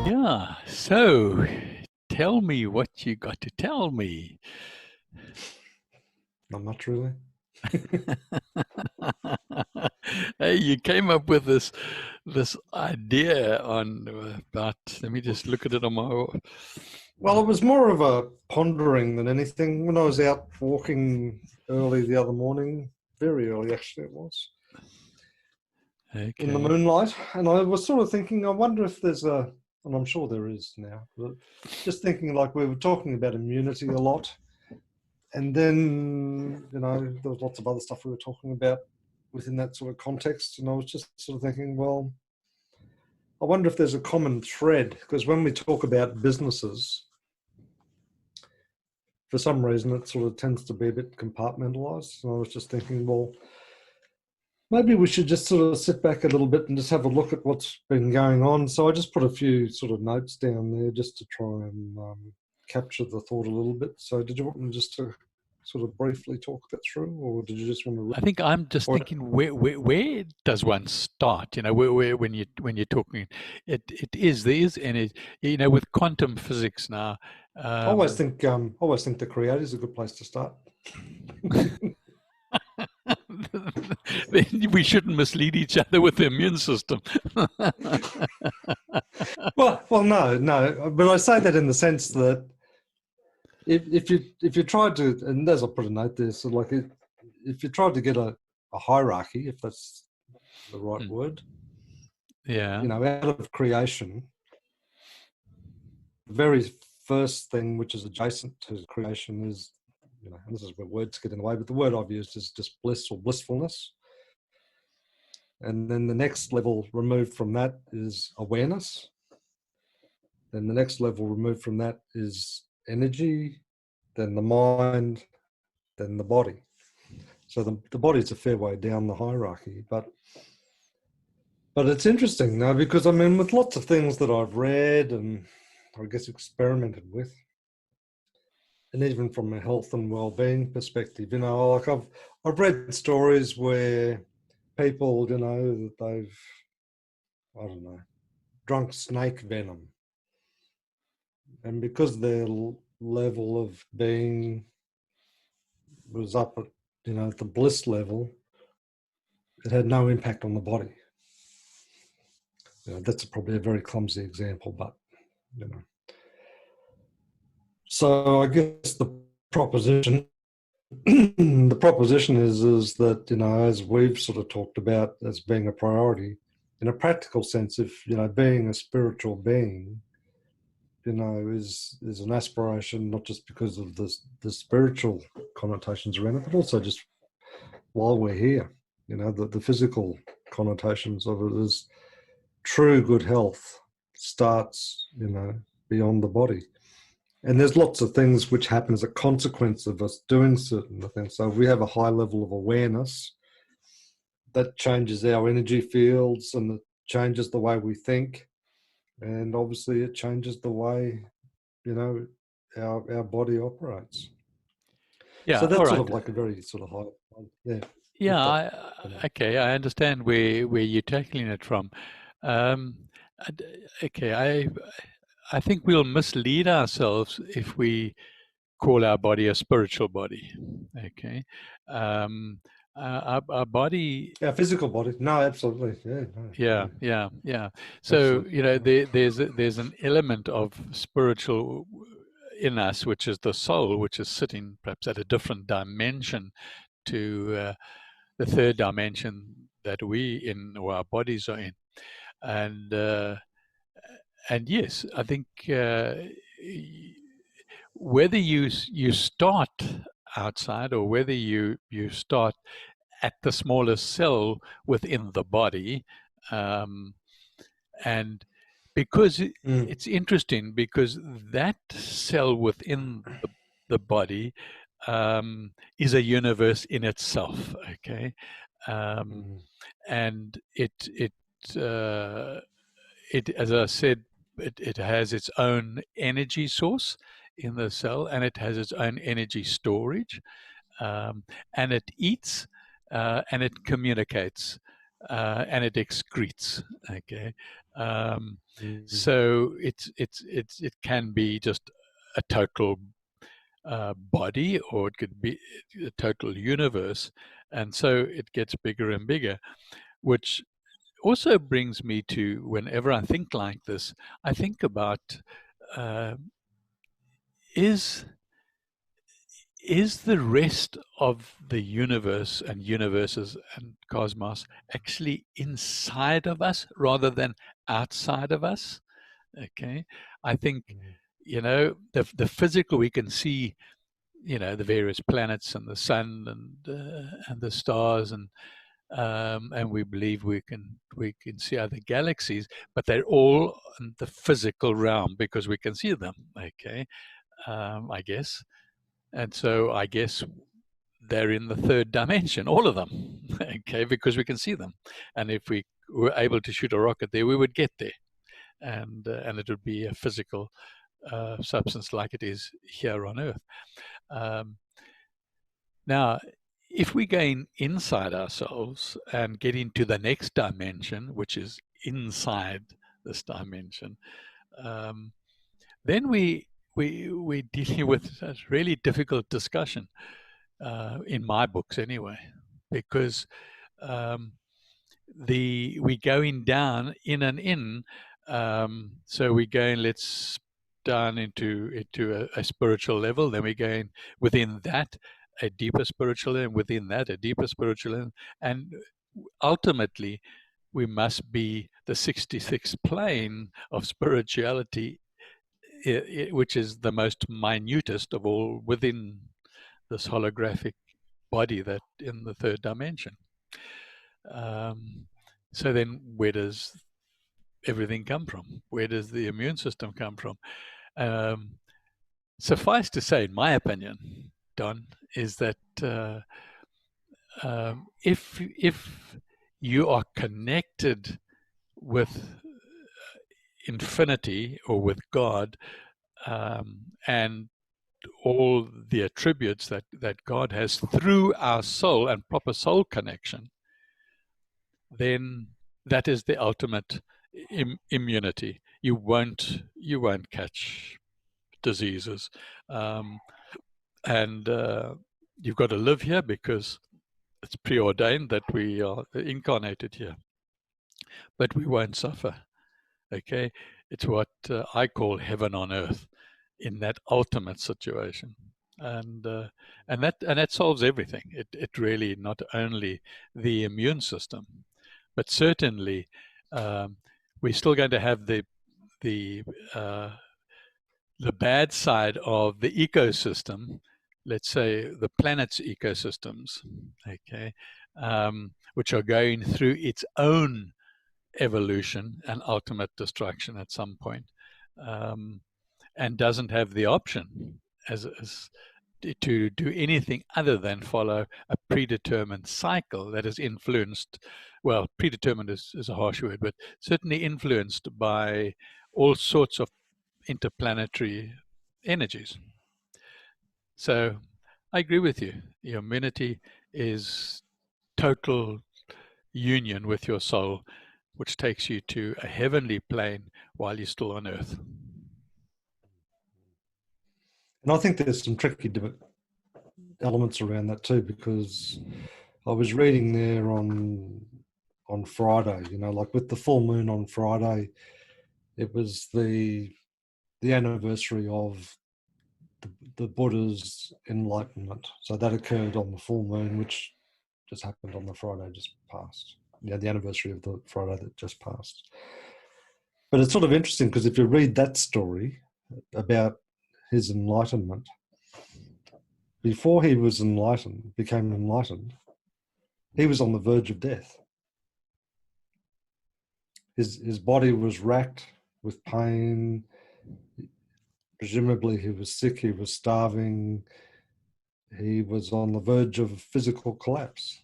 Yeah, so tell me what you got to tell me. Not much, really. Hey, you came up with this idea on about, let me just look at it on my Well, it was more of a pondering than anything. When I was out walking early the other morning, very early actually it was, in the okay. moonlight, and I was sort of thinking, I wonder if there's and I'm sure there is now, but just thinking like we were talking about immunity a lot, and then, there was lots of other stuff we were talking about within that sort of context, and I was just sort of thinking, well, I wonder if there's a common thread, because when we talk about businesses, for some reason, it sort of tends to be a bit compartmentalized. And I was just thinking, well, maybe we should just sort of sit back a little bit and just have a look at what's been going on. So I just put a few sort of notes down there just to try and capture the thought a little bit. So did you want me just to sort of briefly talk that through, or did you just want to? I think I'm just thinking, where does one start? Where when you're talking, it is there is, and with quantum physics now. I always think the creator is a good place to start. We shouldn't mislead each other with the immune system. well, no, but I say that in the sense that if you tried to, and as I put a note there, so like if you tried to get a hierarchy, if that's the right word, yeah, out of creation, the very first thing which is adjacent to creation is, and this is where words get in the way, but the word I've used is just bliss or blissfulness. And then the next level removed from that is awareness. Then the next level removed from that is energy, then the mind, then the body. So the body's a fair way down the hierarchy, but it's interesting now, because I mean, with lots of things that I've read and I guess experimented with, and even from a health and well-being perspective, like I've read stories where people, that they've, I don't know, drunk snake venom, and because their level of being was up at, at the bliss level, it had no impact on the body. That's probably a very clumsy example, but So I guess the proposition the proposition is that, as we've sort of talked about as being a priority, in a practical sense, if being a spiritual being, is an aspiration, not just because of the spiritual connotations around it, but also just while we're here, the physical connotations of it is true good health starts, beyond the body. And there's lots of things which happen as a consequence of us doing certain things. So if we have a high level of awareness, that changes our energy fields and it changes the way we think. And obviously it changes the way, our body operates. yeah. So All that's sort right. of like a very sort of high, yeah. Yeah. Okay. I understand where you're tackling it from. Um, okay. I think we'll mislead ourselves if we call our body a spiritual body. Okay. Um, our body. Our physical body. No, absolutely. Yeah. No, Yeah, yeah, yeah. So, absolutely. there's an element of spiritual in us, which is the soul, which is sitting perhaps at a different dimension to the third dimension that we in, or our bodies are in. And yes, I think whether you start outside or whether you start at the smallest cell within the body, um, and because it's interesting, because that cell within the body is a universe in itself. Okay. And uh, it, as I said, it has its own energy source in the cell, and it has its own energy storage, and it eats, and it communicates, and it excretes. Okay. Mm. So it can be just a total body, or it could be a total universe, and so it gets bigger and bigger, which also brings me to, whenever I think like this, I think about uh, is is the rest of the universe and universes and cosmos actually inside of us rather than outside of us? Okay, I think, Mm. the physical, we can see, the various planets and the sun and the stars, and we believe we can see other galaxies, but they're all in the physical realm because we can see them. Okay, I guess, and so I guess they're in the third dimension, all of them. Okay, because we can see them, and if we were able to shoot a rocket there, we would get there, and it would be a physical substance like it is here on Earth. Um, Now, if we gain inside ourselves and get into the next dimension, which is inside this dimension, um, then we're dealing with a really difficult discussion, in my books anyway, because um, we're going down in and in. So we're going, let's down into a spiritual level. Then we're going within that a deeper spiritual level, and within that a deeper spiritual level, and ultimately we must be the 66th plane of spirituality, which is the most minutest of all within this holographic body that in the third dimension. Um, so then, where does everything come from? Where does the immune system come from? Um, Suffice to say, in my opinion, Don, is that if you are connected with infinity or with God, and all the attributes that God has through our soul and proper soul connection, then that is the ultimate immunity. You won't catch diseases, um, and you've got to live here because it's preordained that we are incarnated here, but we won't suffer. Okay, it's what I call heaven on earth in that ultimate situation, and that solves everything. It really, not only the immune system, but certainly we're still going to have the uh, the bad side of the ecosystem, let's say the planet's ecosystems, okay, which are going through its own evolution and ultimate destruction at some point, um, and doesn't have the option as to do anything other than follow a predetermined cycle that is influenced, well, predetermined is a harsh word, but certainly influenced by all sorts of interplanetary energies. So I agree with you. Your immunity is total union with your soul, which takes you to a heavenly plane while you're still on earth. And I think there's some tricky elements around that too, because I was reading there on Friday, like with the full moon on Friday, it was the anniversary of the Buddha's enlightenment. So that occurred on the full moon, which just happened on the Friday just past. Yeah, the anniversary of the Friday that just passed. But it's sort of interesting because if you read that story about his enlightenment, before he was became enlightened, he was on the verge of death. His body was racked with pain. Presumably he was sick, he was starving, he was on the verge of physical collapse.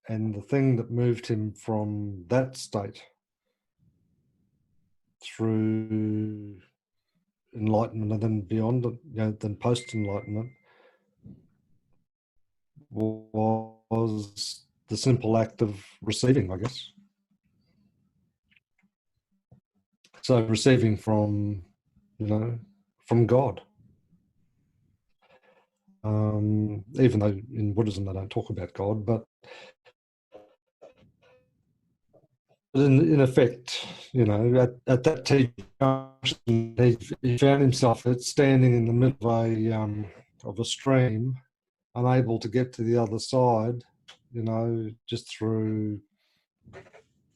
And the thing that moved him from that state through enlightenment and then beyond, then post-enlightenment, was the simple act of receiving, I guess. So receiving from, from God. Even though in Buddhism they don't talk about God, but in effect, at that junction, he found himself standing in the middle of a stream, unable to get to the other side, just through,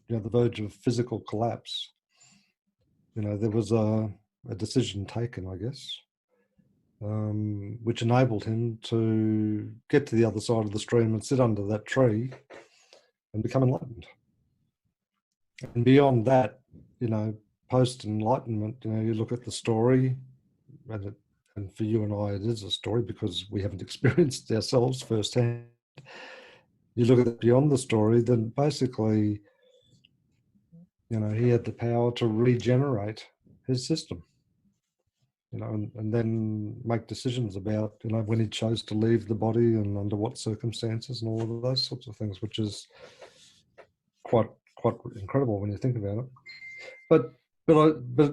the verge of physical collapse. There was a decision taken, I guess, which enabled him to get to the other side of the stream and sit under that tree and become enlightened. And beyond that, post enlightenment, you look at the story, and for you and I, it is a story because we haven't experienced ourselves firsthand. You look at it beyond the story, then basically, he had the power to regenerate his system, and then make decisions about, when he chose to leave the body and under what circumstances and all of those sorts of things, which is quite incredible when you think about it. But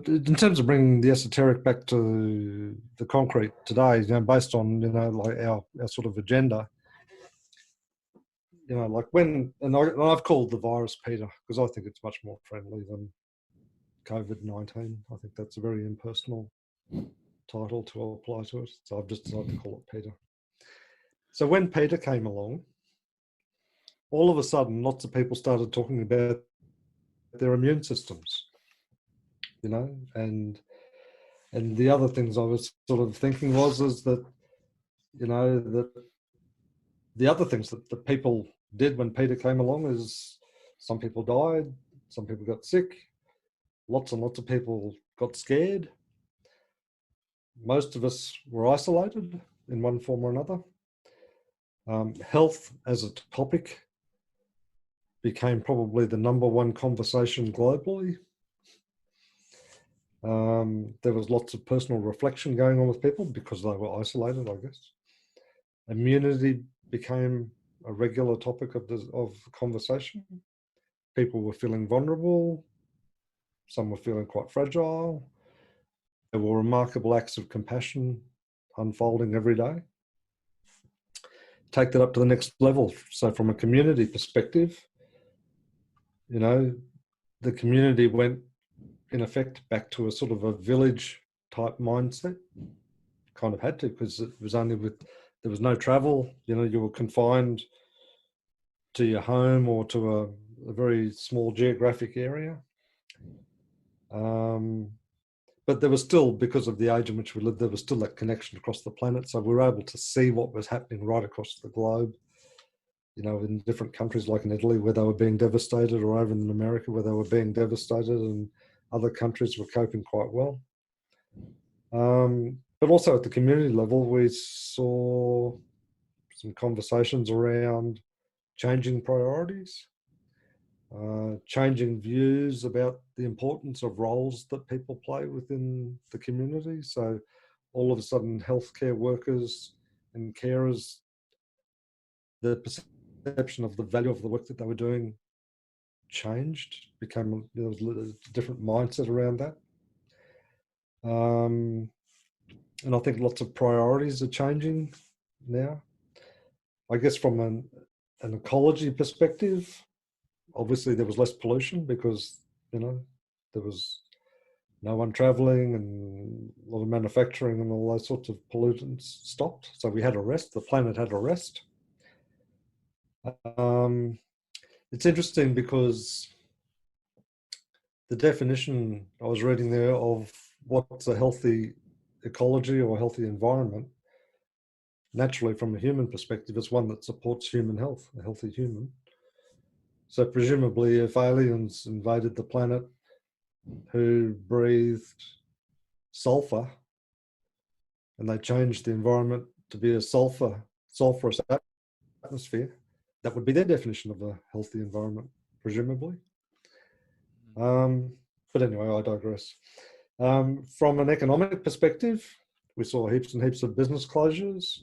in terms of bringing the esoteric back to the concrete today, based on like our sort of agenda, like I've called the virus Peter because I think it's much more friendly than COVID-19. I think that's a very impersonal title to apply to it, so I've just decided to call it Peter. So when Peter came along, all of a sudden, lots of people started talking about their immune systems, and the other things I was sort of thinking is that, that the other things that people did when Peter came along is some people died, some people got sick, lots and lots of people got scared. Most of us were isolated in one form or another. Health as a topic became probably the number one conversation globally. There was lots of personal reflection going on with people because they were isolated, I guess. Immunity became a regular topic of conversation. People were feeling vulnerable. Some were feeling quite fragile. There were remarkable acts of compassion unfolding every day. Take that up to the next level. So from a community perspective, the community went, in effect, back to a sort of a village type mindset. Kind of had to, because it was there was no travel, you were confined to your home or to a very small geographic area. But there was still, because of the age in which we lived, there was still that connection across the planet. So we were able to see what was happening right across the globe, in different countries like in Italy where they were being devastated, or over in America where they were being devastated, and other countries were coping quite well. But also at the community level, we saw some conversations around changing priorities, changing views about the importance of roles that people play within the community. So all of a sudden, healthcare workers and carers, the perception of the value of the work that they were doing changed, there was a different mindset around that. And I think lots of priorities are changing now. I guess from an ecology perspective, obviously there was less pollution because, there was no one traveling and a lot of manufacturing and all those sorts of pollutants stopped. So we had a rest, the planet had a rest. It's interesting because the definition I was reading there of what's a healthy ecology or a healthy environment, naturally from a human perspective, it's one that supports human health, a healthy human. So presumably if aliens invaded the planet who breathed sulfur and they changed the environment to be a sulfurous atmosphere, that would be their definition of a healthy environment, presumably. But anyway, I digress. From an economic perspective, we saw heaps and heaps of business closures.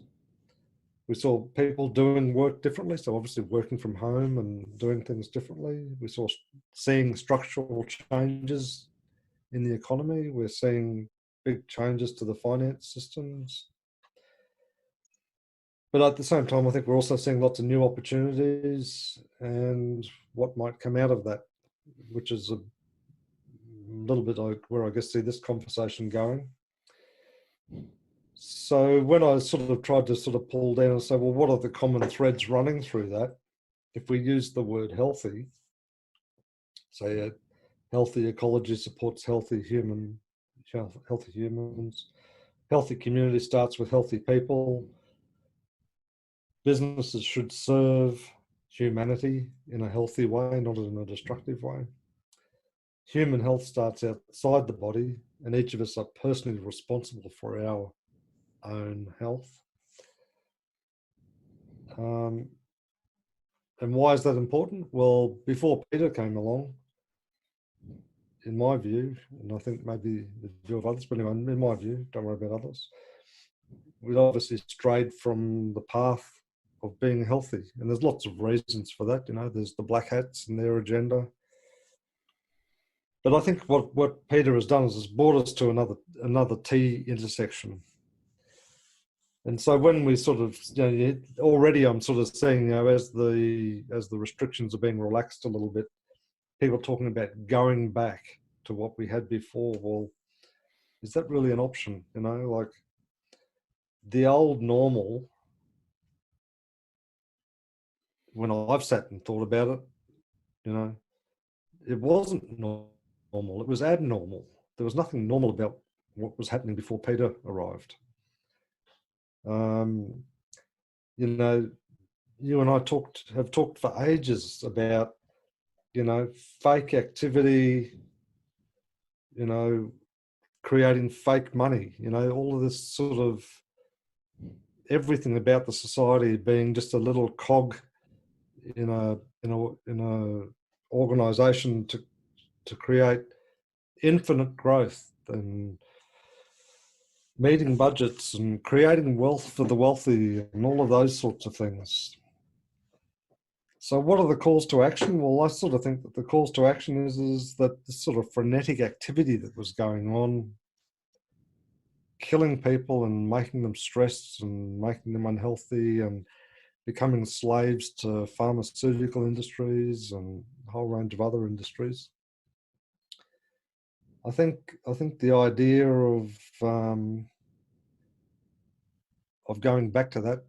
We saw people doing work differently, so obviously working from home and doing things differently. We saw seeing structural changes in the economy. We're seeing big changes to the finance systems. But at the same time, I think we're also seeing lots of new opportunities and what might come out of that, which is a little bit like where I guess see this conversation going. So when I sort of tried to sort of pull down and say, well, what are the common threads running through that? If we use the word healthy, say a healthy ecology supports healthy humans. Healthy community starts with healthy people. Businesses should serve humanity in a healthy way, not in a destructive way. Human health starts outside the body, and each of us are personally responsible for our own health. And why is that important? Well, before Peter came along, in my view, and I think maybe the view of others, but anyway, in my view, don't worry about others, we'd obviously strayed from the path of being healthy. And there's lots of reasons for that. You know, there's the black hats and their agenda. But I think what Peter has done is brought us to another T intersection. And so when we sort of, you know, already I'm sort of seeing, you know, as the restrictions are being relaxed a little bit, people talking about going back to what we had before. Well, is that really an option? You know, like the old normal, when I've sat and thought about it, you know, it wasn't normal, it was abnormal. There was nothing normal about what was happening before Peter arrived. You know, you and I have talked for ages about, you know, fake activity, you know, creating fake money, you know, all of this sort of everything about the society being just a little cog in a organization to create infinite growth and meeting budgets and creating wealth for the wealthy and all of those sorts of things. So what are the calls to action? Well, I sort of think that the calls to action is that this sort of frenetic activity that was going on, killing people and making them stressed and making them unhealthy and becoming slaves to pharmaceutical industries and a whole range of other industries. I think the idea of going back to that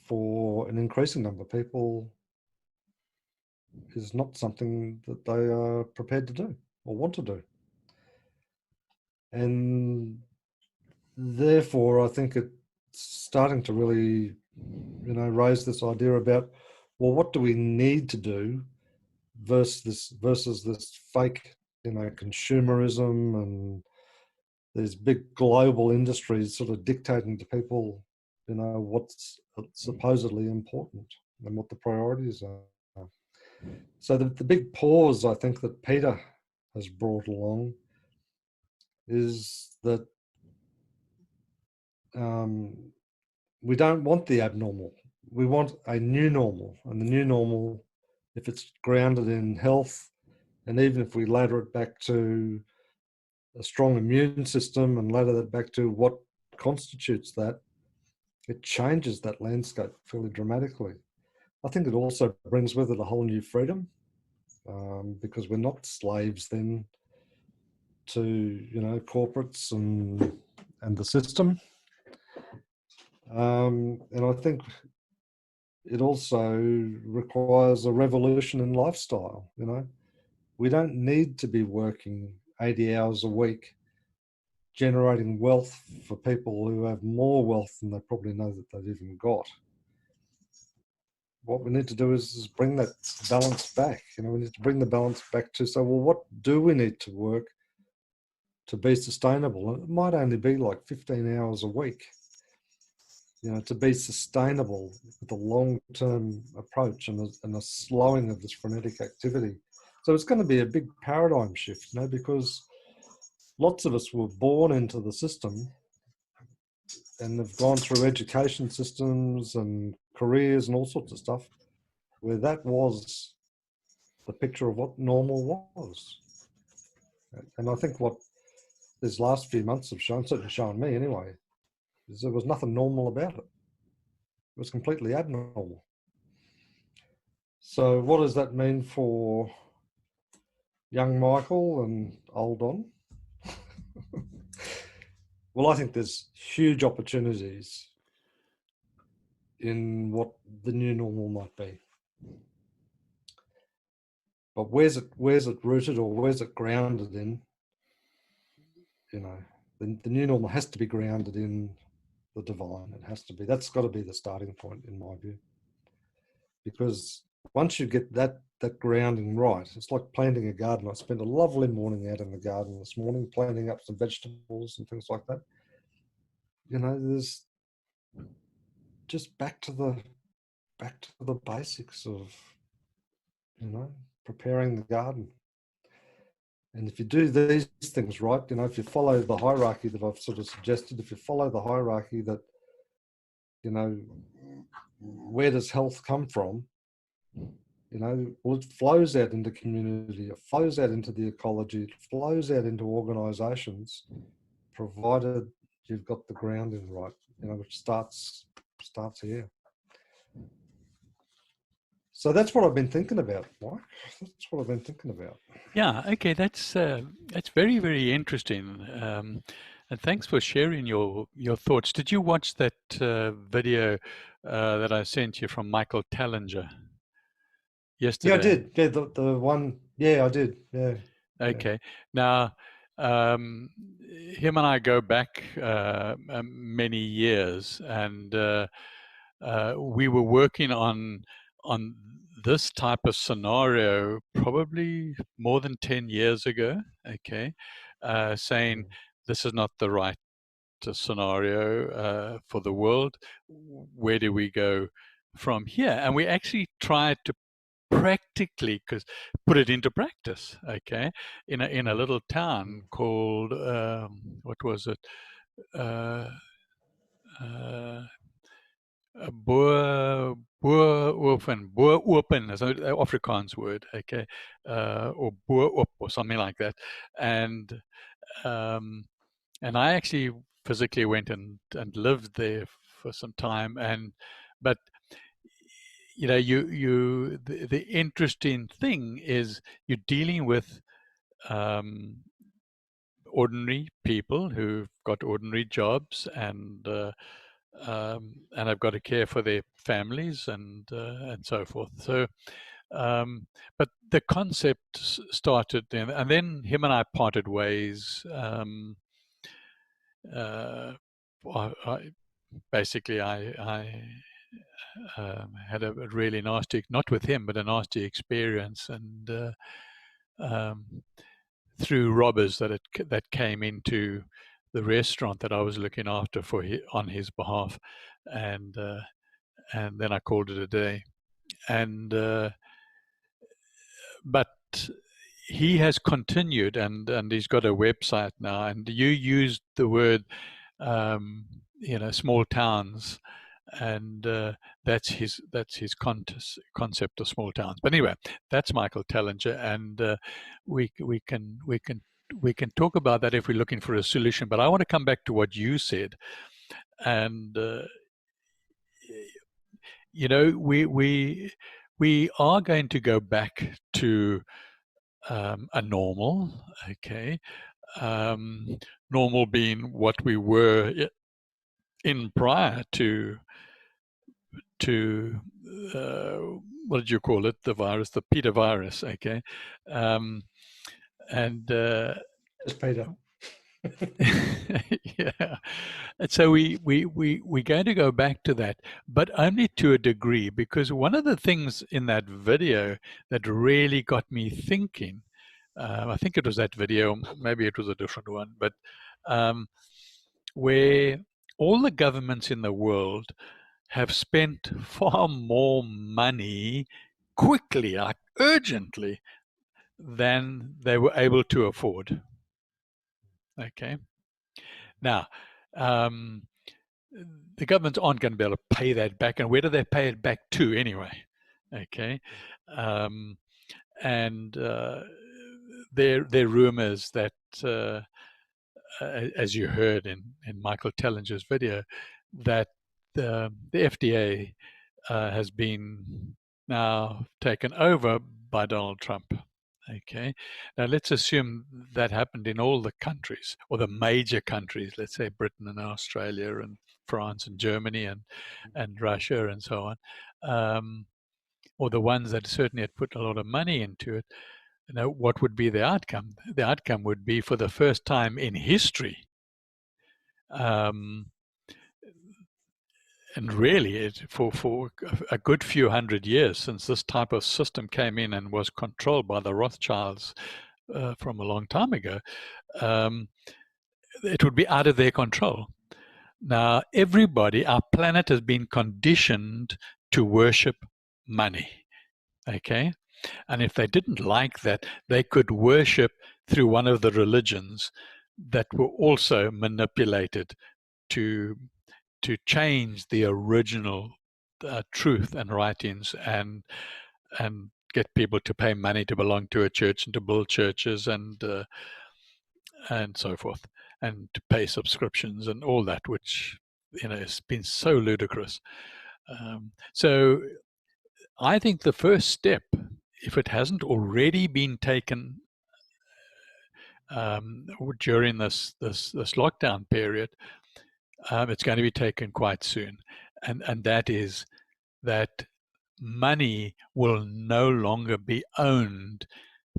for an increasing number of people is not something that they are prepared to do or want to do. And therefore, I think it's starting to really, you know, raise this idea about, well, what do we need to do versus this fake, you know, consumerism and these big global industries sort of dictating to people, you know, what's supposedly important and what the priorities are. So the big pause I think that Peter has brought along is that we don't want the abnormal. We want a new normal, and the new normal, if it's grounded in health, and even if we ladder it back to a strong immune system and ladder that back to what constitutes that, it changes that landscape fairly dramatically. I think it also brings with it a whole new freedom, because we're not slaves then to, you know, corporates and the system. And I think it also requires a revolution in lifestyle. You know, we don't need to be working 80 hours a week generating wealth for people who have more wealth than they probably know that they've even got. What we need to do is bring that balance back. You know, we need to bring the balance back to say, well, what do we need to work to be sustainable? And it might only be like 15 hours a week, you know, to be sustainable with a long-term approach and a slowing of this frenetic activity. So it's going to be a big paradigm shift, you know, because lots of us were born into the system and have gone through education systems and careers and all sorts of stuff where that was the picture of what normal was. And I think what these last few months have shown, certainly shown me anyway, is there was nothing normal about it. It was completely abnormal. So what does that mean for young Michael and old Don? Well, I think there's huge opportunities in what the new normal might be. But where's it rooted, or where's it grounded in? You know, the new normal has to be grounded in the divine. It has to be. That's got to be the starting point, in my view. Because once you get that grounding right, it's like planting a garden. I spent a lovely morning out in the garden this morning, planting up some vegetables and things like that. You know, there's just back to the basics of, you know, preparing the garden. And if you do these things right, you know, if you follow the hierarchy that I've sort of suggested, if you follow the hierarchy that, you know, where does health come from? You know, well, it flows out into community, it flows out into the ecology, it flows out into organisations, provided you've got the grounding right, you know, which starts here. So that's what I've been thinking about, Mike. That's what I've been thinking about. Yeah, okay, that's very, very interesting. And thanks for sharing your thoughts. Did you watch that video that I sent you from Michael Tallinger Yeah, I yesterday? did. Yeah, the one. Yeah, I did. Yeah. Okay. Now, him and I go back many years, and we were working on this type of scenario probably more than 10 years ago. Okay, saying this is not the right scenario for the world. Where do we go from here? And we actually tried to practically put it into practice, okay, in a little town called what was it, uh, uh, Boer-open is an Afrikaans word, okay, or Boer-op or something like that. And I actually physically went and lived there for some time. But you know, the interesting thing is you're dealing with um, ordinary people who've got ordinary jobs, and I've got to care for their families and so forth. So, but the concept started then, and then him and I parted ways. I basically, I had a really nasty, not with him, but a nasty experience, and through robbers that came into the restaurant that I was looking after on his behalf, and then I called it a day. And but he has continued, and he's got a website now. And you used the word, small towns, and that's his concept of small towns. But anyway, that's Michael Tallinger, and we can talk about that if we're looking for a solution. But I want to come back to what you said, and we are going to go back to a normal, okay. Normal being what we were in prior to uh, what did you call it? The virus, the Peter virus, okay. And Just Peter. yeah, and so we're going to go back to that, but only to a degree, because one of the things in that video that really got me thinking, I think it was that video, maybe it was a different one, but where all the governments in the world have spent far more money quickly, like urgently, than they were able to afford. Okay. Now, the governments aren't going to be able to pay that back, and where do they pay it back to anyway? Okay. And there rumors that, as you heard in Michael Tellinger's video, that the FDA has been now taken over by Donald Trump. Okay, now let's assume that happened in all the countries, or the major countries. Let's say Britain and Australia and France and Germany and Russia and so on, or the ones that certainly had put a lot of money into it. What would be the outcome? The outcome would be, for the first time in history, um, and really for a good few hundred years since this type of system came in and was controlled by the Rothschilds from a long time ago, it would be out of their control. Now, our planet has been conditioned to worship money. Okay? And if they didn't like that, they could worship through one of the religions that were also manipulated to change the original truth and writings, and get people to pay money to belong to a church and to build churches and so forth, and to pay subscriptions and all that, which has been so ludicrous. So I think the first step, if it hasn't already been taken during this lockdown period, it's going to be taken quite soon, and that is that money will no longer be owned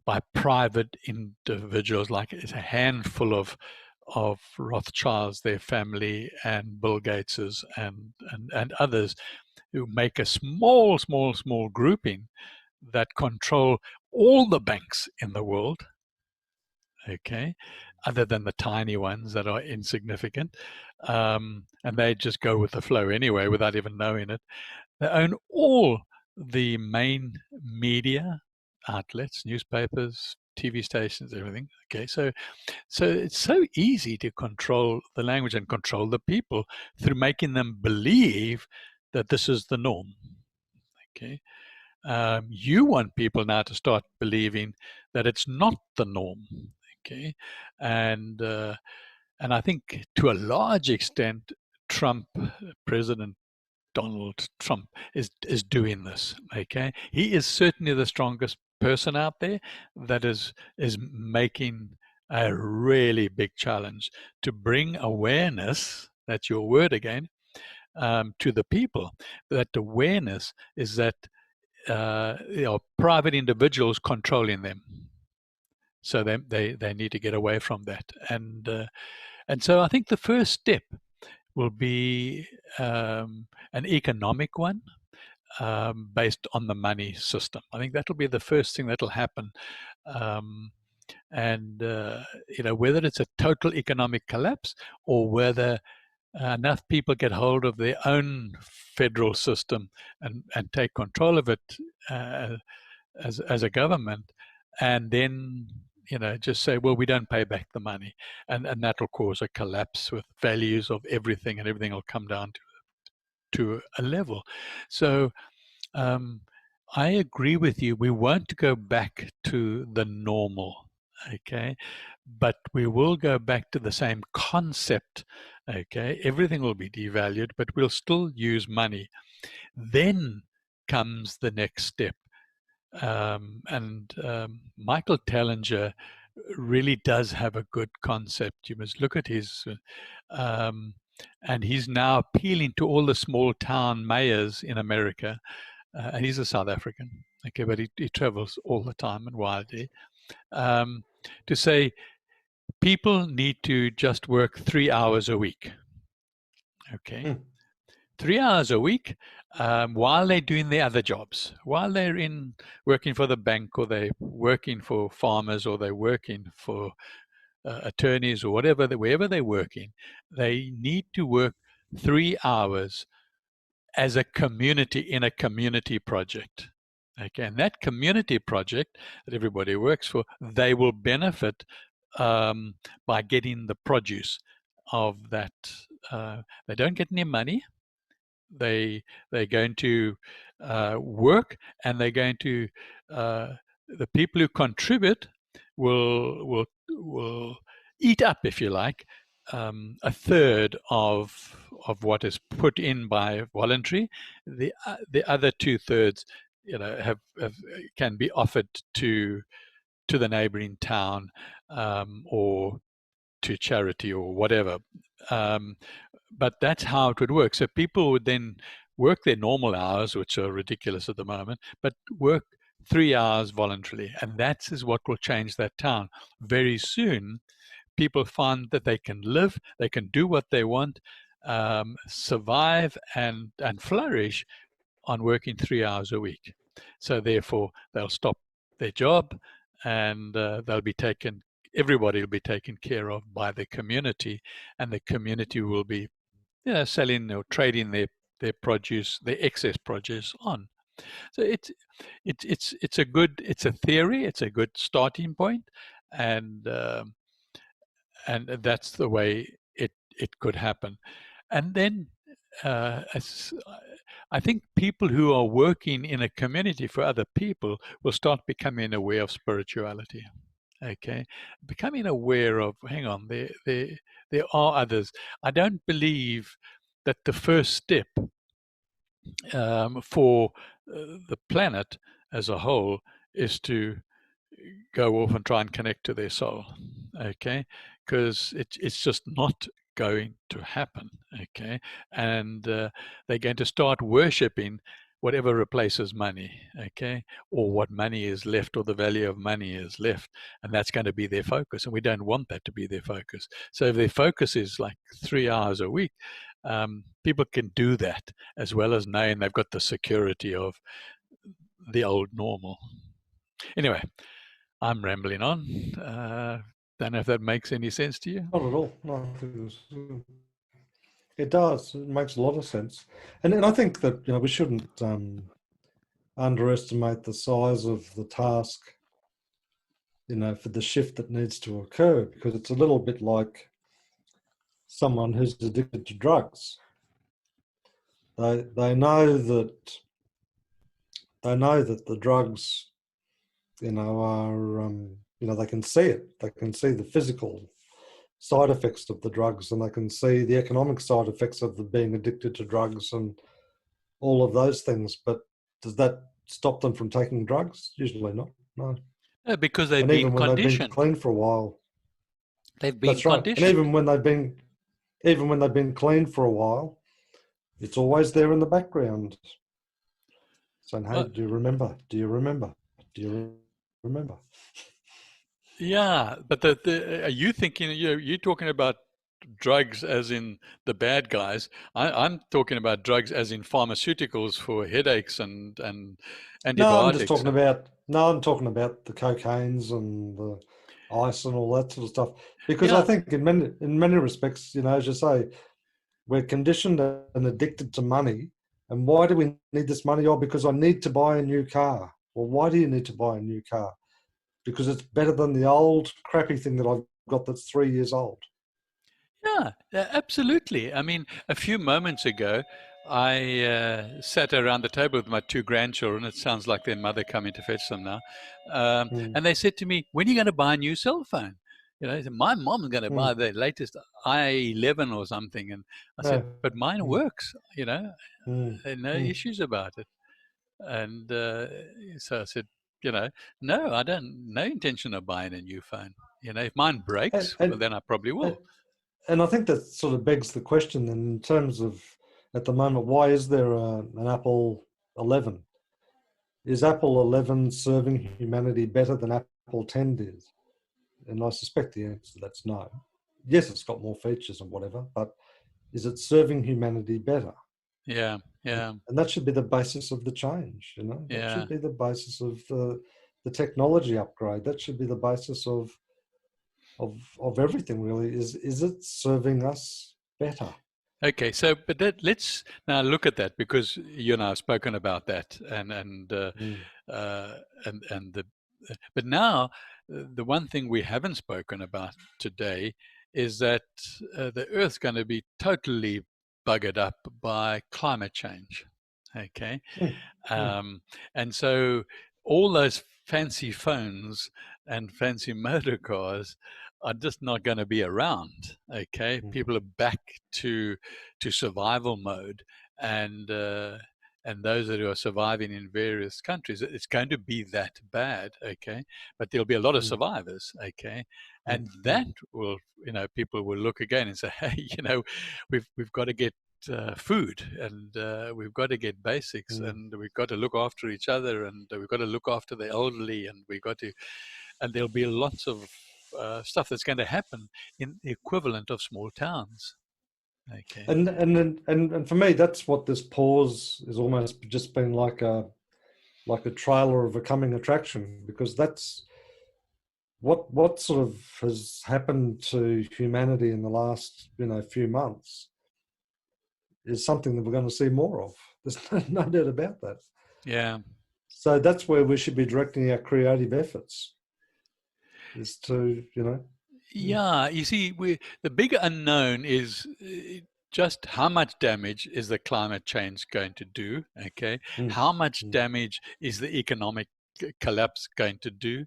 by private individuals, like it's a handful of Rothschilds, their family, and Bill Gates's, and others who make a small grouping that control all the banks in the world. Okay, other than the tiny ones that are insignificant, and they just go with the flow anyway without even knowing it. They own all the main media outlets, newspapers, TV stations, everything. Okay, so it's so easy to control the language and control the people through making them believe that this is the norm. Okay, you want people now to start believing that it's not the norm. Okay, and I think to a large extent, President Donald Trump is doing this. Okay, he is certainly the strongest person out there that is making a really big challenge to bring awareness. That's your word again, to the people. That awareness is that private individuals controlling them. So they need to get away from that. And so I think the first step will be an economic one, based on the money system. I think that'll be the first thing that'll happen. And whether it's a total economic collapse, or whether enough people get hold of their own federal system and take control of it as a government, and then just say, well, we don't pay back the money, and that will cause a collapse with values of everything, and everything will come down to a level. So I agree with you. We won't go back to the normal, okay, but we will go back to the same concept. Okay, everything will be devalued, but we'll still use money. Then comes the next step. Michael Tellinger really does have a good concept. You must look at his, and he's now appealing to all the small town mayors in America. And he's a South African, okay, but he travels all the time and widely, to say people need to just work 3 hours a week. Okay. 3 hours a week, while they're doing their other jobs, while they're working for the bank, or they're working for farmers, or they're working for attorneys, or wherever they're working, they need to work 3 hours as a community, in a community project. Okay, and that community project that everybody works for, they will benefit by getting the produce of that. They don't get any money. They're going to work, and they're going to the people who contribute will eat up, if you like, a third of what is put in by voluntary. The other two thirds, have can be offered to the neighbouring town, or to charity or whatever. Um, but that's how it would work. So people would then work their normal hours, which are ridiculous at the moment, but work 3 hours voluntarily. And that is what will change that town. Very soon, people find that they can live, they can do what they want, survive and flourish on working 3 hours a week. So therefore, they'll stop their job, and they'll be taken. Everybody will be taken care of by the community, and the community will be, selling or trading their produce, their excess produce on. So it's a theory. It's a good starting point, and that's the way it could happen. And then, I think people who are working in a community for other people will start becoming aware of spirituality. Okay, becoming aware of, hang on, there are others. I don't believe that the first step, for the planet as a whole, is to go off and try and connect to their soul. Okay, because it's just not going to happen. Okay, and they're going to start worshipping whatever replaces money. Okay, or what money is left, or the value of money is left, and that's going to be their focus. And we don't want that to be their focus. So if their focus is like 3 hours a week, people can do that, as well as knowing they've got the security of the old normal. Anyway, I'm rambling on. Don't know if that makes any sense to you. Not at all. No, I think it does. It makes a lot of sense, and I think that we shouldn't underestimate the size of the task, for the shift that needs to occur, because it's a little bit like someone who's addicted to drugs. They know that the drugs, are they can see it. They can see the physical side effects of the drugs, and they can see the economic side effects of the being addicted to drugs and all of those things. But does that stop them from taking drugs? Usually not. No. Because they've And been even when they've been conditioned. clean for a while, They've been that's right. And conditioned. even when they've been clean for a while, it's always there in the background, saying, "Hey, Well, do you remember? Do you remember? Do you remember?" yeah, but are you thinking, you're talking about drugs as in the bad guys? I'm talking about drugs as in pharmaceuticals for headaches and No, I'm just antibiotics. talking about. No, I'm talking about the cocaines and the ice and all that sort of stuff. Because I Yeah, think in many respects, as you say, we're conditioned and addicted to money. And why do we need this money? Oh, because I need to buy a new car. Well, why do you need to buy a new car? Because it's better than the old crappy thing that I've got that's 3 years old. yeah, absolutely. I mean, a few moments ago, I sat around the table with my two grandchildren. It sounds like their mother coming to fetch them now. Mm, And they said to me, "When are you going to buy a new cell phone?" They said, my mom's going to buy mm, the latest i11 or something. And I said, yeah, "But mine mm, works, mm, there are no mm. issues about it." And so I said, "No, I don't, no intention of buying a new phone. If mine And, breaks, well, and then I probably and will." and I think that sort of begs the question then, in terms of, at the moment, why is there an Apple 11? Is Apple 11 serving humanity better than Apple 10 did? And I suspect the answer to that's no. Yes, it's got more features and whatever, but is it serving humanity better? Yeah, And, yeah, and that should be the basis of the change. That yeah. should be the basis of the technology upgrade. That should be the basis of everything. Really, is it serving us better? Okay, so but let's now look at that, because you and I have spoken about that, Mm, uh, and the but now, the one thing we haven't spoken about today is that the Earth's going to be totally buggered up by climate change. Okay, mm, mm, and so all those fancy phones and fancy motor cars are just not going to be around. Okay, people are back to survival mode, and and those that are surviving in various countries, it's going to be that bad. Okay, but there'll be a lot of survivors. Okay, and that will, people will look again and say, hey, we've got to get food, and we've got to get basics, and we've got to look after each other, and we've got to look after the elderly, and we've got to, and there'll be lots of stuff that's going to happen in the equivalent of small towns. Okay. And for me, that's what this pause is almost just been like a trailer of a coming attraction, because that's what sort of has happened to humanity in the last few months is something that we're going to see more of. There's no doubt about that. Yeah. So that's where we should be directing our creative efforts, is to Yeah, you see, the big unknown is just how much damage is the climate change going to do? Okay, how much damage is the economic collapse going to do?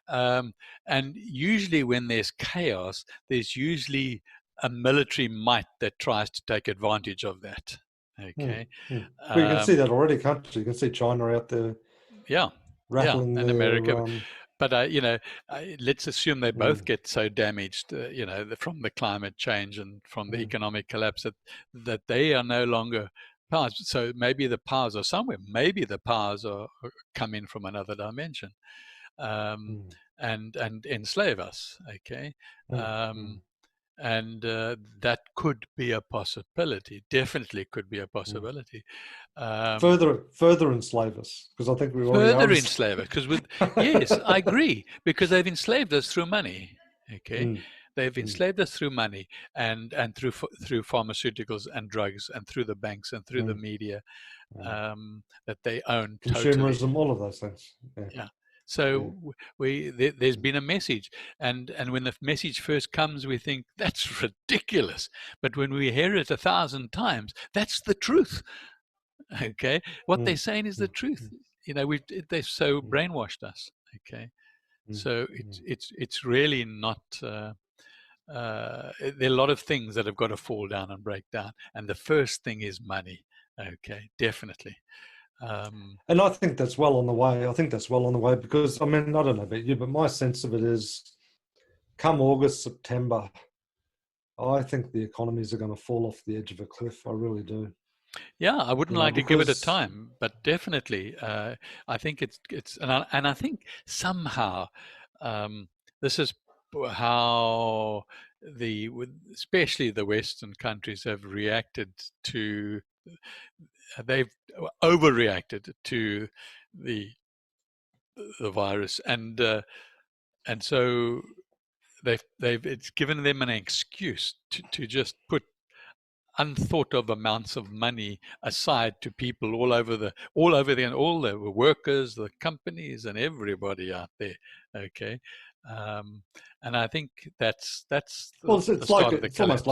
And usually, when there's chaos, there's usually a military might that tries to take advantage of that. Okay. Well, you can see that already, can't you? You can see China out there, Yeah, yeah, rattling and their America. But let's assume they both get so damaged, from the climate change and from the economic collapse, that they are no longer powers. So maybe the powers are somewhere. Maybe the powers are come in from another dimension, and enslave us. Okay, and that could be a possibility. Definitely could be a possibility. further enslave us, because I think we already are Further enslave us, because yes, I agree, because they've enslaved us through money. Okay, they've enslaved us through money, and through pharmaceuticals and drugs, and through the banks and through the media, that they own totally. consumerism, all of those things. Yeah. So there's been a message, and when the message first comes, we think that's ridiculous. But when we hear it 1,000 times, that's the truth. Okay, what they're saying is the truth. They've so brainwashed us. Okay, so it's really not. There are a lot of things that have got to fall down and break down, and the first thing is money. Okay, definitely. And I think that's well on the way. I think that's well on the way, because I mean, I don't know about you, but my sense of it is, come August, September, I think the economies are going to fall off the edge of a cliff. I really do. Yeah, I wouldn't like to give it a time, but definitely, I think and I think somehow, this is how especially the Western countries have reacted to. They've overreacted to the virus, and so they've it's given them an excuse to just put unthought of amounts of money aside to people and all the workers, the companies, and everybody out there. Okay, and I think that's Well, the start of the collapse.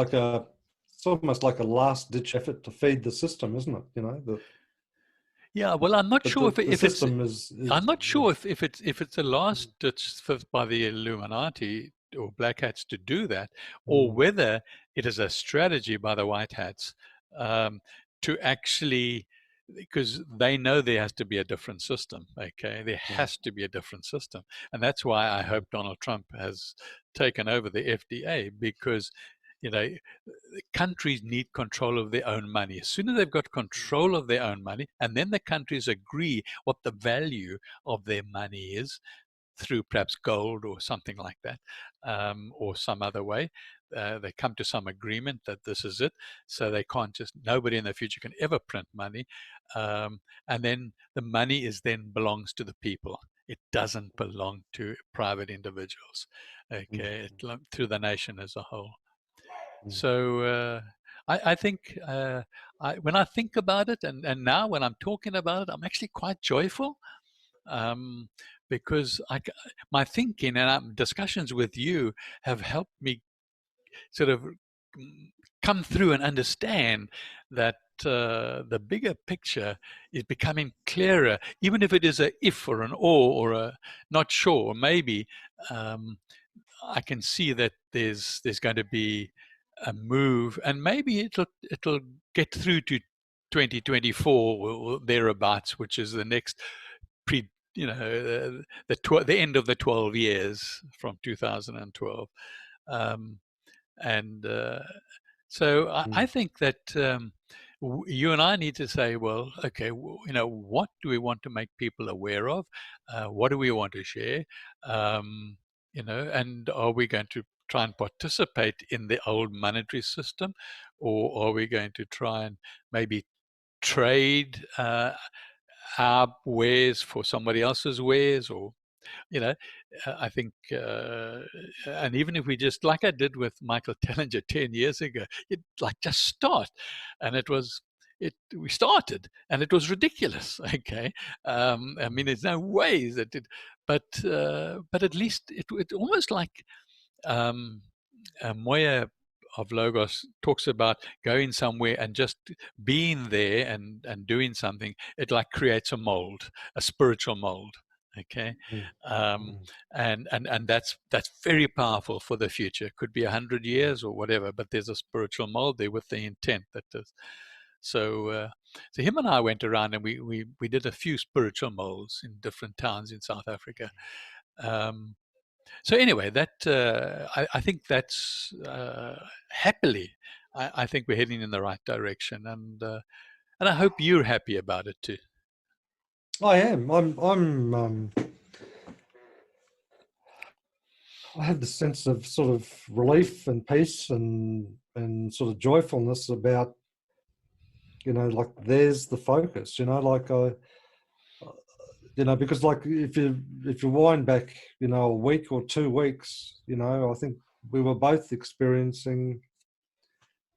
It's almost like a last ditch effort to feed the system, isn't it? Yeah, well, I'm not sure the if it's. system is I'm not sure if it's a last ditch by the Illuminati or black hats to do that, or whether it is a strategy by the white hats, to actually, because they know there has to be a different system. Okay, there has to be a different system, and that's why I hope Donald Trump has taken over the FDA, because countries need control of their own money. As soon as they've got control of their own money, and then the countries agree what the value of their money is, through perhaps gold or something like that, or some other way, they come to some agreement that this is it. So they can't nobody in the future can ever print money. And then the money belongs to the people. It doesn't belong to private individuals. Okay, to the nation as a whole. So I think, when I think about it, and now when I'm talking about it, I'm actually quite joyful, because my thinking and discussions with you have helped me sort of come through and understand that the bigger picture is becoming clearer, even if it is a if or an or a not sure or maybe. um, I can see that there's going to be a move, and maybe it'll get through to 2024 or thereabouts, which is the next pre the end of the 12 years from 2012, and so I Mm. think that you and I need to say, well, okay, what do we want to make people aware of? What do we want to share? Um, and are we going to try and participate in the old monetary system, or are we going to try and maybe trade our wares for somebody else's wares, or you know, I think, and even if we just, like I did with Michael Tellinger 10 years ago, it like just start. And we started and it was ridiculous. Okay. I mean, there's no way that but at least it almost like, um, Moya of Logos talks about going somewhere and just being there and doing something. It like creates a mold, a spiritual mold. Okay, Mm. um, Mm. and that's very powerful for the future. It could be 100 years or whatever, but there's a spiritual mold there with the intent that does. So, so him and I went around and we did a few spiritual molds in different towns in South Africa. Um, so anyway, that I think that's happily. I think we're heading in the right direction, and I hope you're happy about it too. I am. I have the sense of sort of relief and peace and sort of joyfulness about, like there's the focus, like because like if you wind back, a week or 2 weeks, I think we were both experiencing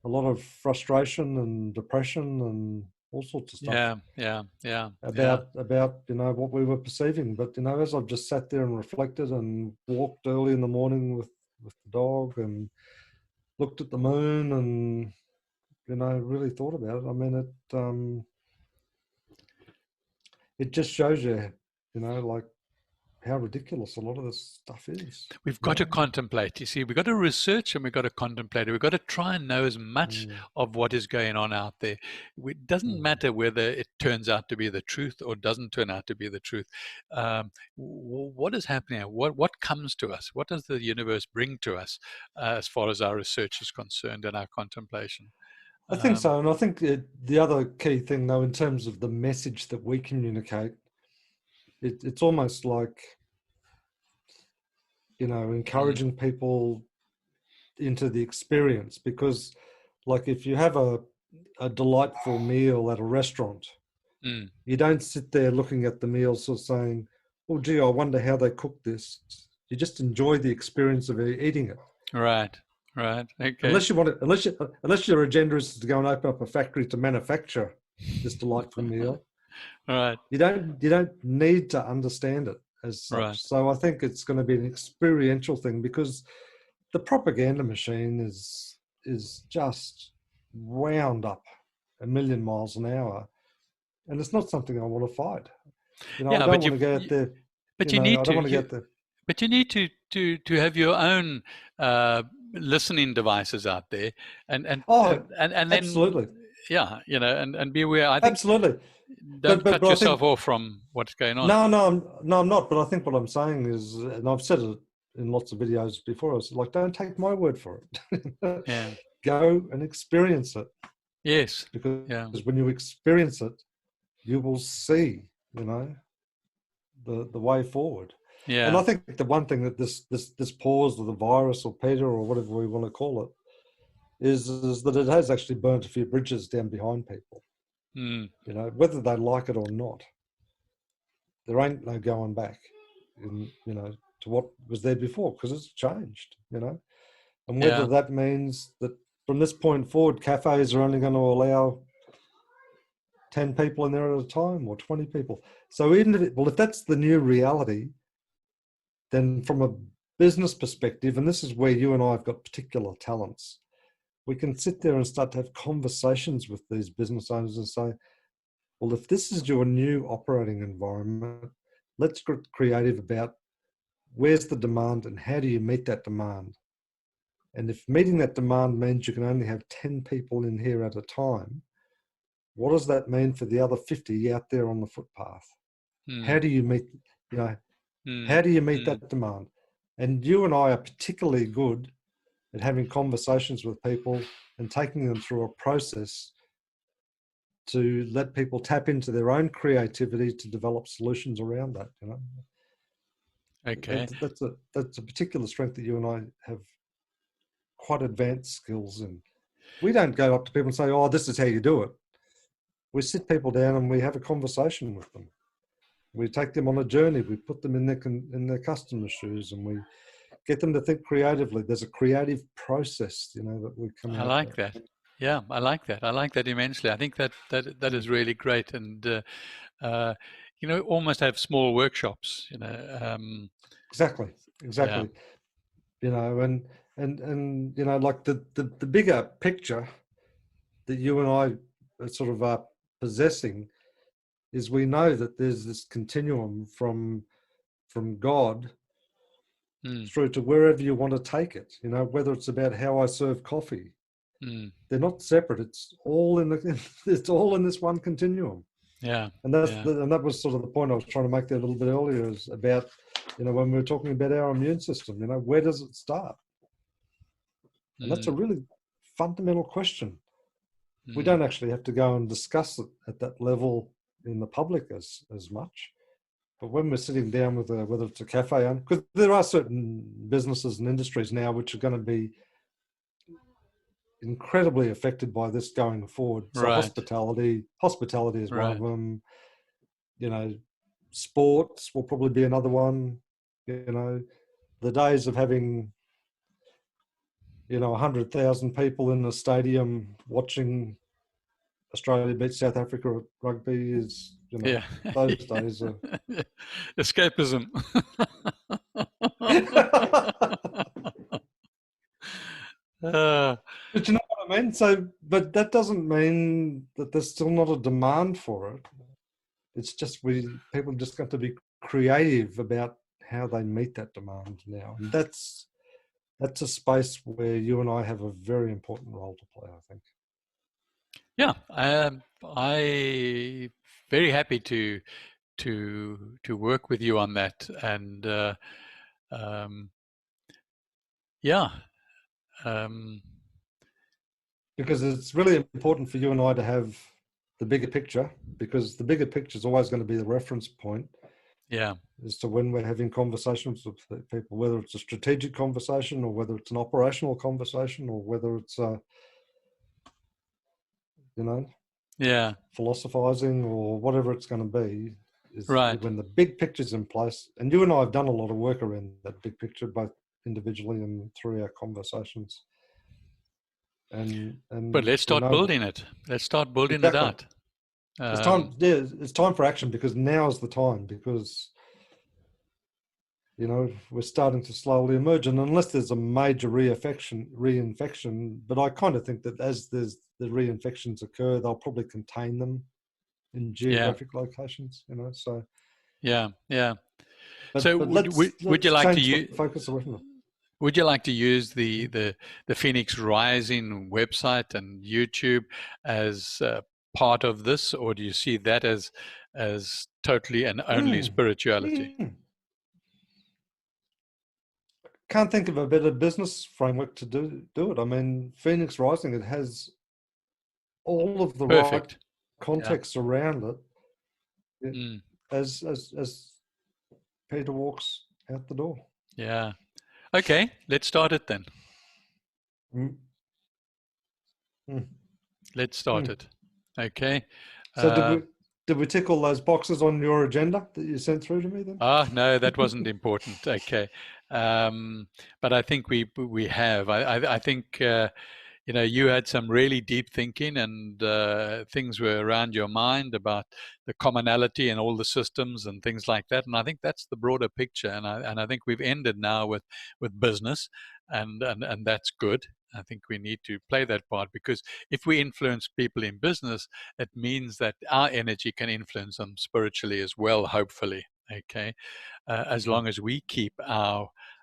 a lot of frustration and depression and all sorts of stuff Yeah, yeah, yeah, yeah, about what we were perceiving. But as I've just sat there and reflected and walked early in the morning with the dog and looked at the moon and really thought about it. I mean, it just shows you, like how ridiculous a lot of this stuff is. we've got to contemplate. You see, we've got to research and we've got to contemplate. We've got to try and know as much Mm, of what is going on out there. It doesn't mm. matter whether it turns out to be the truth or doesn't turn out to be the truth. What is happening? What comes to us? What does the universe bring to us, as far as our research is concerned and our contemplation? I think Um, so, and I think the other key thing, though, in terms of the message that we communicate, it's almost like mm, encouraging people into the experience, because like if you have a delightful meal at a restaurant, mm, you don't sit there looking at the meal sort of saying, oh gee, I wonder how they cook this. You just enjoy the experience of eating it. right, right, okay, Unless you want to, unless your agenda is to go and open up a factory to manufacture this delightful meal, right, you don't need to understand it as right. such. So I think it's going to be an experiential thing, because the propaganda machine is just wound up a million miles an hour, and it's not something I want to fight. I Yeah, don't want to go out there. but you I need don't to want to go out there. but you need to have your own uh, listening devices out there, and and Oh, and then absolutely, yeah, and be aware. I think absolutely. don't cut But I think yourself off from what's going on. no, I'm not. But I think what I'm saying is, and I've said it in lots of videos before, I was like, don't take my word for it. Yeah. Go and experience it, Yes. because Yeah. when you experience it, you will see, the way forward. And Yeah. I think the one thing that this pause, or the virus, or Peter, or whatever we want to call it, is that it has actually burnt a few bridges down behind people. Mm. Whether they like it or not, there ain't no going back to what was there before, because it's changed. And whether Yeah. that means that from this point forward, cafes are only going to allow 10 people in there at a time, or 20 people. So even if that's the new reality, then from a business perspective, and this is where you and I have got particular talents, we can sit there and start to have conversations with these business owners and say, well, if this is your new operating environment, let's get creative about where's the demand and how do you meet that demand? And if meeting that demand means you can only have 10 people in here at a time, what does that mean for the other 50 out there on the footpath? How Mm, do you meet, you know, mm, how do you meet mm. that demand? And you and I are particularly good at having conversations with people and taking them through a process to let people tap into their own creativity to develop solutions around that. You know, Okay. that's a particular strength that you and I have quite advanced skills in. We don't go up to people and say, "Oh, this is how you do it." We sit people down and we have a conversation with them. We take them on a journey. We put them in their customer's shoes, and we get them to think creatively. There's a creative process, you know, that we come I out of like that. that. Yeah, I like that. I like that immensely. I think that Mm. is really great, and uh, almost have small workshops. Exactly, Yeah. exactly. You know, and you know, like the bigger picture that you and I are sort of are possessing is we know that there's this continuum from God Mm, through to wherever you want to take it. You know, whether it's about how I serve coffee, mm, they're not separate. It's all in the it's all in this one continuum. yeah. And Yeah. and that was sort of the point I was trying to make there a little bit earlier, is about, you know, when we were talking about our immune system, you know, where does it start? And that's a Mm, really fundamental question. We mm, don't actually have to go and discuss it at that level in the public as much. But when we're sitting down with whether it's a cafe, because there are certain businesses and industries now which are going to be incredibly affected by this going forward. So right. hospitality is one of Right. them. You know, sports will probably be another one. You know, the days of having, you know, 100,000 people in a stadium watching Australia beat South Africa at rugby is, you know, Yeah. those days are. Yeah. Escapism. uh, But you know what I mean? So, but that doesn't mean that there's still not a demand for it. It's just people just got to be creative about how they meet that demand now. And that's a space where you and I have a very important role to play, I think. yeah. I very happy to work with you on that, and um, yeah. Um, Because it's really important for you and I to have the bigger picture, because the bigger picture is always going to be the reference point yeah. as to when we're having conversations with people, whether it's a strategic conversation or whether it's an operational conversation or whether it's you know, Yeah. philosophizing or whatever it's going to be, is Right. when the big picture's in place. And you and I have done a lot of work around that big picture, both individually and through our conversations. But And let's we start know that building it. Let's start building it exactly out. it's time. Um, Yeah, it's time for action, because now is the time, because you know we're starting to slowly emerge, and unless there's a major reinfection, but I kind of think that as there's the reinfections occur, they'll probably contain them in yeah. geographic locations, you know. So, Yeah. Yeah. So but would you let's like to change the use? focus away from it. Would you like to use the Phoenix Rising website and YouTube as part of this, or do you see that as totally and only Mm, spirituality? mm. Can't think of a better business framework to do it. I mean, Phoenix Rising, it has all of the right Perfect. Yeah. context around it, Mm, as Peter walks out the door. yeah. Okay. Let's start it then. Mm, mm, Let's start mm. it. Okay. So Uh, did we tick all those boxes on your agenda that you sent through to me then? no, that wasn't important. Okay. Um, but I think we have. I think you had some really deep thinking, and things were around your mind about the commonality and all the systems and things like that. And I think that's the broader picture. And I think we've ended now with business, and that's good. I think we need to play that part, because if we influence people in business, it means that our energy can influence them spiritually as well, hopefully. Okay, as long as we keep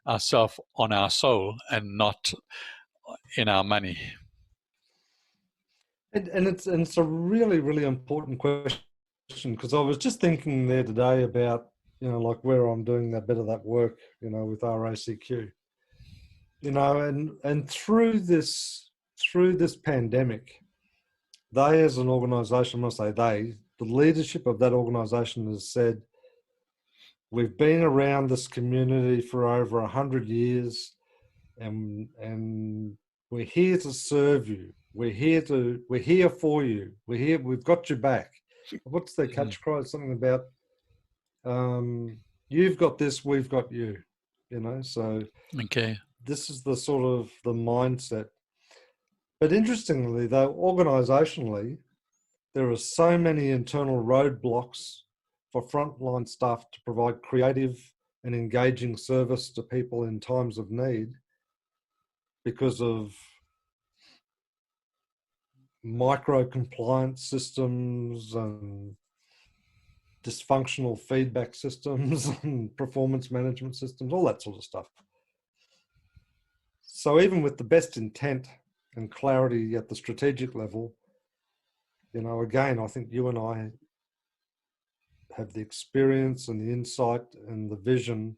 ourself on our soul and not in our money. And it's a really, really important question, because I was just thinking there today about, like where I'm doing a bit of that work, with RACQ, and through this pandemic, they as an organisation, when I say they, the leadership of that organisation has said, we've been around this community for over 100 years, and we're here to serve you. We're here for you. We've got your back. What's their catchphrase? Something about you've got this, we've got you. So Okay. this is the sort of the mindset. But interestingly, though, organisationally, there are so many internal roadblocks for frontline staff to provide creative and engaging service to people in times of need, because of micro compliance systems and dysfunctional feedback systems and performance management systems, all that sort of stuff. So even with the best intent and clarity at the strategic level, again, I think you and I have the experience and the insight and the vision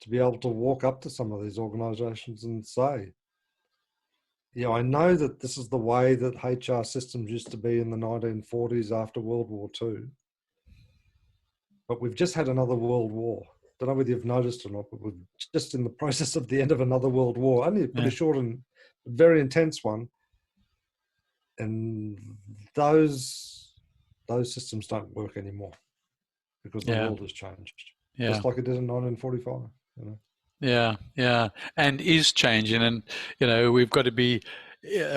to be able to walk up to some of these organizations and say, I know that this is the way that HR systems used to be in the 1940s after World War II, but we've just had another world war. Don't know whether you've noticed or not, but we're just in the process of the end of another world war, only a pretty short and very intense one. And those systems don't work anymore because the world has changed, just like it did in 1945. Yeah, and is changing, and we've got to be,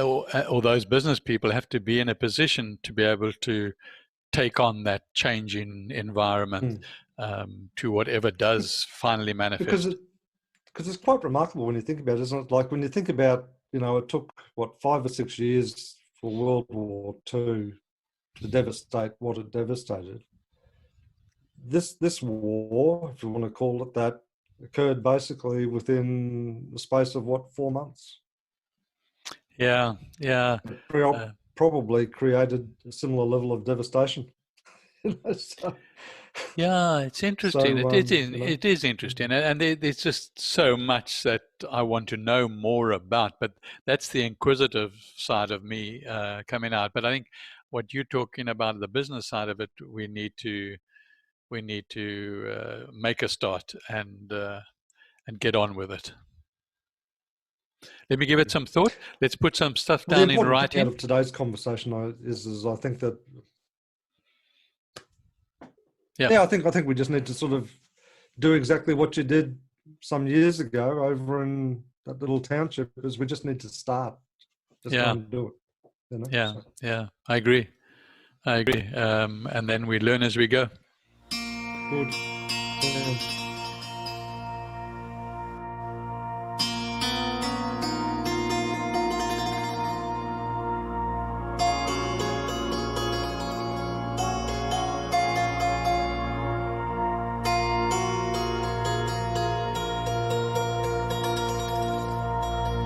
or those business people have to be in a position to be able to take on that changing environment, to whatever does finally manifest. Because it's quite remarkable when you think about it, isn't it? Like when you think about, it took 5 or 6 years for World War II to devastate what it devastated. This war, if you want to call it that, occurred basically within the space of 4 months. Yeah. It probably created a similar level of devastation. So, yeah, it's interesting. So, it is interesting, and there's just so much that I want to know more about. But that's the inquisitive side of me coming out. But I think what you're talking about, the business side of it, we need to make a start and get on with it. Let me give it some thought. Let's put some stuff down in writing. The important thing out of today's conversation is I think that, I think we just need to sort of do exactly what you did some years ago over in that little township, is we just need to start. Just go and do it. Yeah, I agree. And then we learn as we go. Good. Yeah.